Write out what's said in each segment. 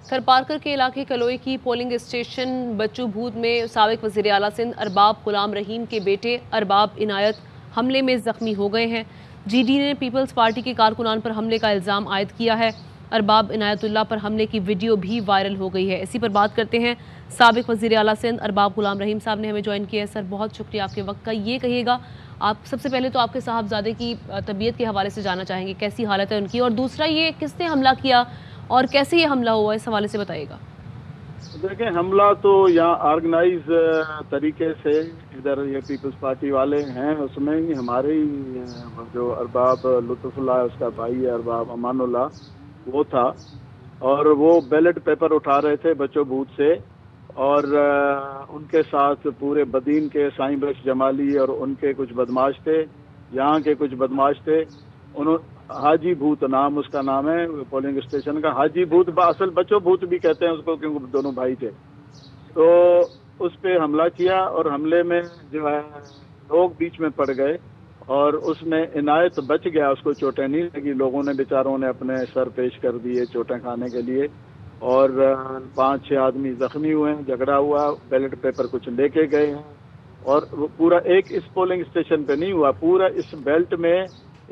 تھرپارکر کے علاقے کلوئی کی پولنگ اسٹیشن بچو بھوت میں سابق وزیر اعلیٰ سندھ ارباب غلام رحیم کے بیٹے ارباب عنایت حملے میں زخمی ہو گئے ہیں۔ جی ڈی نے پیپلز پارٹی کے کارکنان پر حملے کا الزام عائد کیا ہے۔ ارباب عنایت اللہ پر حملے کی ویڈیو بھی وائرل ہو گئی ہے۔ اسی پر بات کرتے ہیں سابق وزیر اعلیٰ سندھ ارباب غلام رحیم صاحب نے ہمیں جوائن کیا ہے۔ سر بہت شکریہ آپ کے وقت کا۔ یہ کہیے گا آپ سب سے پہلے تو آپ کے صاحبزادے کی طبیعت کے حوالے سے جاننا چاہیں گے، کیسی حالت ہے ان کی، اور دوسرا یہ کس نے حملہ کیا اور کیسے یہ حملہ ہوا، اس حوالے سے بتائیے گا۔ دیکھیں، حملہ تو یہاں آرگنائز طریقے سے ادھر یہ پیپلز پارٹی والے ہیں، اس میں ہی ہمارے ہی جو ارباب لطف اللہ اس کا بھائی ہے ارباب امان اللہ وہ تھا، اور وہ بیلٹ پیپر اٹھا رہے تھے بچو بھوت سے، اور ان کے ساتھ پورے بدین کے سائیں بخش جمالی اور ان کے کچھ بدماش تھے، یہاں کے کچھ بدماش تھے۔ حاجی بھوت نام اس کا نام ہے پولنگ اسٹیشن کا، حاجی بھوت، اصل بچو بھوت بھی کہتے ہیں اس کو کیونکہ دونوں بھائی تھے۔ تو اس پہ حملہ کیا اور حملے میں جو ہے لوگ بیچ میں پڑ گئے، اور اس میں عنایت بچ گیا، اس کو چوٹیں نہیں لگی، لوگوں نے بیچاروں نے اپنے سر پیش کر دیے چوٹیں کھانے کے لیے، اور 5-6 آدمی زخمی ہوئے ہیں، جھگڑا ہوا، بیلٹ پیپر کچھ لے کے گئے ہیں، اور پورا ایک اس پولنگ اسٹیشن پہ نہیں ہوا، پورا اس بیلٹ میں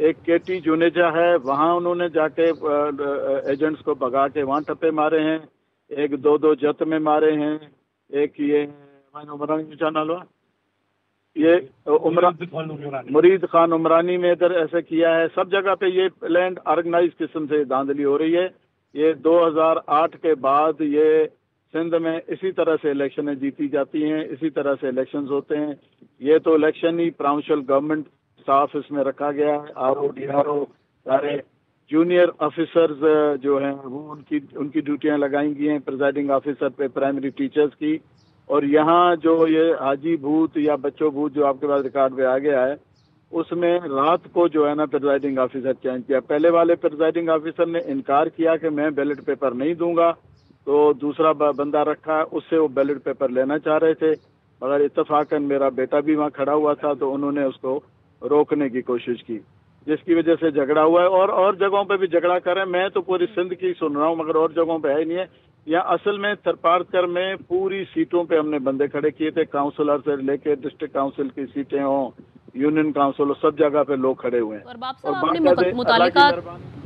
ایک کیٹی جونیجا ہے، وہاں انہوں نے جا کے ایجنٹس کو بھگا کے وہاں ٹپے مارے ہیں، ایک دو جت میں مارے ہیں، ایک یہ مرید خان عمرانی میں ادھر ایسے کیا ہے۔ سب جگہ پہ یہ لینڈ آرگنائز قسم سے دھاندلی ہو رہی ہے۔ یہ 2008 کے بعد یہ سندھ میں اسی طرح سے الیکشنیں جیتی جاتی ہیں، اسی طرح سے الیکشنز ہوتے ہیں۔ یہ تو الیکشن ہی پراونشل گورنمنٹ اسٹاف اس میں رکھا گیا ہے، R O D R O, سارے جونیئر آفیسرز جو ہیں وہ ان کی ڈیوٹیاں لگائی گئی ہیں، پریزائڈنگ آفیسر پہ پرائمری ٹیچرز کی، اور یہاں جو یہ حاجی بھوت یا بچو بھوت جو آپ کے پاس ریکارڈ پہ آ گیا ہے، اس میں رات کو جو ہے نا پریزائڈنگ آفیسر چینج کیا۔ پہلے والے پریزائڈنگ آفیسر نے انکار کیا کہ میں بیلٹ پیپر نہیں دوں گا، تو دوسرا بندہ رکھا، اس سے وہ بیلٹ پیپر لینا چاہ رہے تھے، مگر اتفاقاً میرا بیٹا بھی وہاں کھڑا ہوا تھا تو انہوں نے اس کو روکنے کی کوشش کی، جس کی وجہ سے جھگڑا ہوا ہے، اور جگہوں پہ بھی جھگڑا کر رہے ہیں۔ میں تو پوری سندھ کی سن رہا ہوں مگر اور جگہوں پہ ہے ہی نہیں ہے۔ یہاں اصل میں تھرپارکر میں پوری سیٹوں پہ ہم نے بندے کھڑے کیے تھے، کاؤنسلر سے لے کے ڈسٹرکٹ کاؤنسل کی سیٹیں ہوں، یونین کاؤنسل، سب جگہ پہ لوگ کھڑے ہوئے ہیں۔ اور باب صاحب آپ نے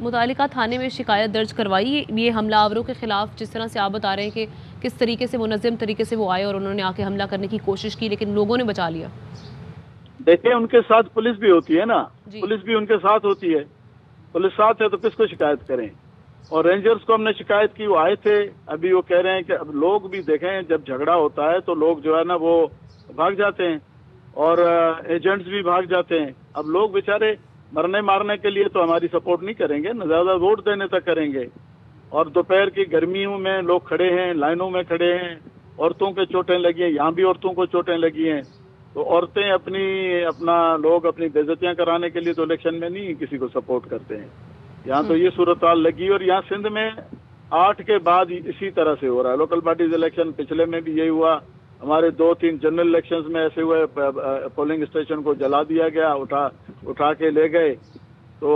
متعلقہ تھانے میں شکایت درج کروائی یہ حملہ آوروں کے خلاف، جس طرح سے آپ بتا رہے ہیں کہ کس طریقے سے منظم طریقے سے وہ آئے اور انہوں نے آ کے حملہ کرنے کی کوشش کی لیکن لوگوں نے بچا لیا؟ دیکھیں، ان کے ساتھ پولیس بھی ہوتی ہے نا، پولیس بھی ان کے ساتھ ہوتی ہے، پولیس ساتھ ہے تو کس کو شکایت کریں؟ اور رینجرز کو ہم نے شکایت کی، وہ آئے تھے، ابھی وہ کہہ رہے ہیں کہ اب لوگ بھی دیکھیں جب جھگڑا ہوتا ہے تو لوگ جو ہے نا وہ بھاگ جاتے ہیں، اور ایجنٹس بھی بھاگ جاتے ہیں۔ اب لوگ بیچارے مرنے مارنے کے لیے تو ہماری سپورٹ نہیں کریں گے، نہ زیادہ ووٹ دینے تک کریں گے، اور دوپہر کی گرمیوں میں لوگ کھڑے ہیں، لائنوں میں کھڑے ہیں، عورتوں کے چوٹیں لگی ہیں، یہاں بھی عورتوں کو چوٹیں لگی ہیں، تو عورتیں لوگ اپنی بے عزتیاں کرانے کے لیے تو الیکشن میں نہیں کسی کو سپورٹ کرتے ہیں۔ یہاں تو یہ صورتحال لگی، اور یہاں سندھ میں 8 کے بعد اسی طرح سے ہو رہا ہے۔ لوکل باڈیز الیکشن پچھلے میں بھی یہی ہوا، ہمارے 2-3 جنرل الیکشنز میں ایسے ہوئے، پولنگ اسٹیشن کو جلا دیا گیا، اٹھا کے لے گئے، تو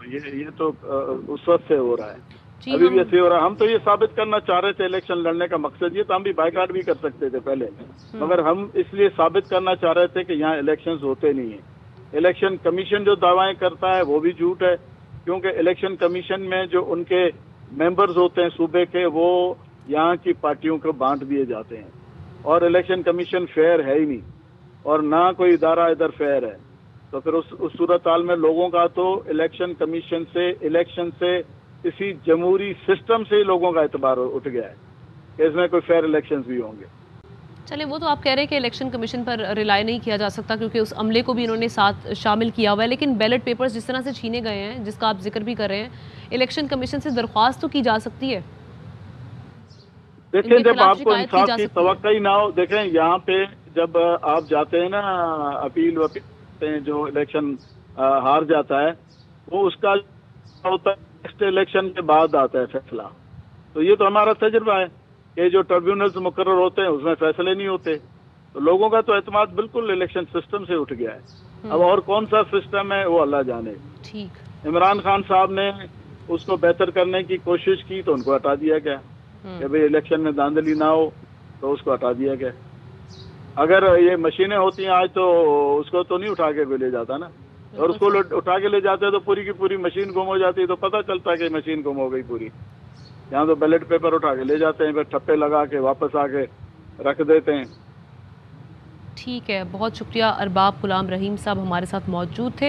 یہ تو اس وقت سے ہو رہا ہے، ابھی بھی ایسے ہو رہا ہے۔ ہم تو یہ ثابت کرنا چاہ رہے تھے، الیکشن لڑنے کا مقصد یہ تھا، ہم بھی بائیکاٹ بھی کر سکتے تھے پہلے، مگر ہم اس لیے ثابت کرنا چاہ رہے تھے کہ یہاں الیکشنز ہوتے نہیں ہیں۔ الیکشن کمیشن جو دعوائیں کرتا ہے وہ بھی جھوٹ ہے، کیونکہ الیکشن کمیشن میں جو ان کے ممبرز ہوتے ہیں صوبے کے، وہ یہاں کی پارٹیوں کو بانٹ دیے جاتے ہیں، اور الیکشن کمیشن فیئر ہے ہی نہیں، اور نہ کوئی ادارہ ادھر فیئر ہے۔ تو پھر اس صورتحال میں لوگوں کا تو الیکشن کمیشن سے، الیکشن سے، اسی جمہوری سسٹم سے لوگوں کا اعتبار اٹھ گیا ہے کہ اس میں کوئی فیئر الیکشنز بھی ہوں گے۔ چلیں، وہ تو آپ کہہ رہے ہیں کہ الیکشن کمیشن پر ریلائی نہیں کیا جا سکتا کیونکہ اس عملے کو بھی انہوں نے ساتھ شامل کیا ہوا ہے، لیکن بیلٹ پیپرز جس طرح سے چھینے گئے ہیں، جس کا آپ ذکر بھی کر رہے ہیں، الیکشن کمیشن سے درخواست تو کی جا سکتی ہے۔ دیکھیں، جب آپ کو انصاف کی توقع ہی نہ ہو، دیکھیں یہاں پہ جب آپ جاتے ہیں نا اپیل جو الیکشن ہار جاتا ہے، وہ اس کا ہوتا ہے نیکسٹ الیکشن کے بعد آتا ہے فیصلہ۔ تو یہ تو ہمارا تجربہ ہے کہ جو ٹریبیونلز مقرر ہوتے ہیں اس میں فیصلے نہیں ہوتے، تو لوگوں کا تو اعتماد بالکل الیکشن سسٹم سے اٹھ گیا ہے۔ اب اور کون سا سسٹم ہے وہ اللہ جانے۔ عمران خان صاحب نے اس کو بہتر کرنے کی کوشش کی تو ان کو ہٹا دیا گیا۔ کہ بھئی الیکشن میں دھاندلی نہ ہو تو اس کو ہٹا دیا گیا. اگر یہ مشینیں ہوتی ہیں آج تو اس کو تو نہیں اٹھا کے لے جاتا نا, اور اس کو اٹھا کے لے جاتے تو پوری کی پوری مشین گم ہو جاتی, تو پتہ چلتا ہے کہ مشین گم ہو گئی پوری. یہاں تو بیلٹ پیپر اٹھا کے لے جاتے ہیں, پھر ٹھپے لگا کے واپس آ کے رکھ دیتے ہیں. ٹھیک ہے, بہت شکریہ. ارباب غلام رحیم صاحب ہمارے ساتھ موجود تھے.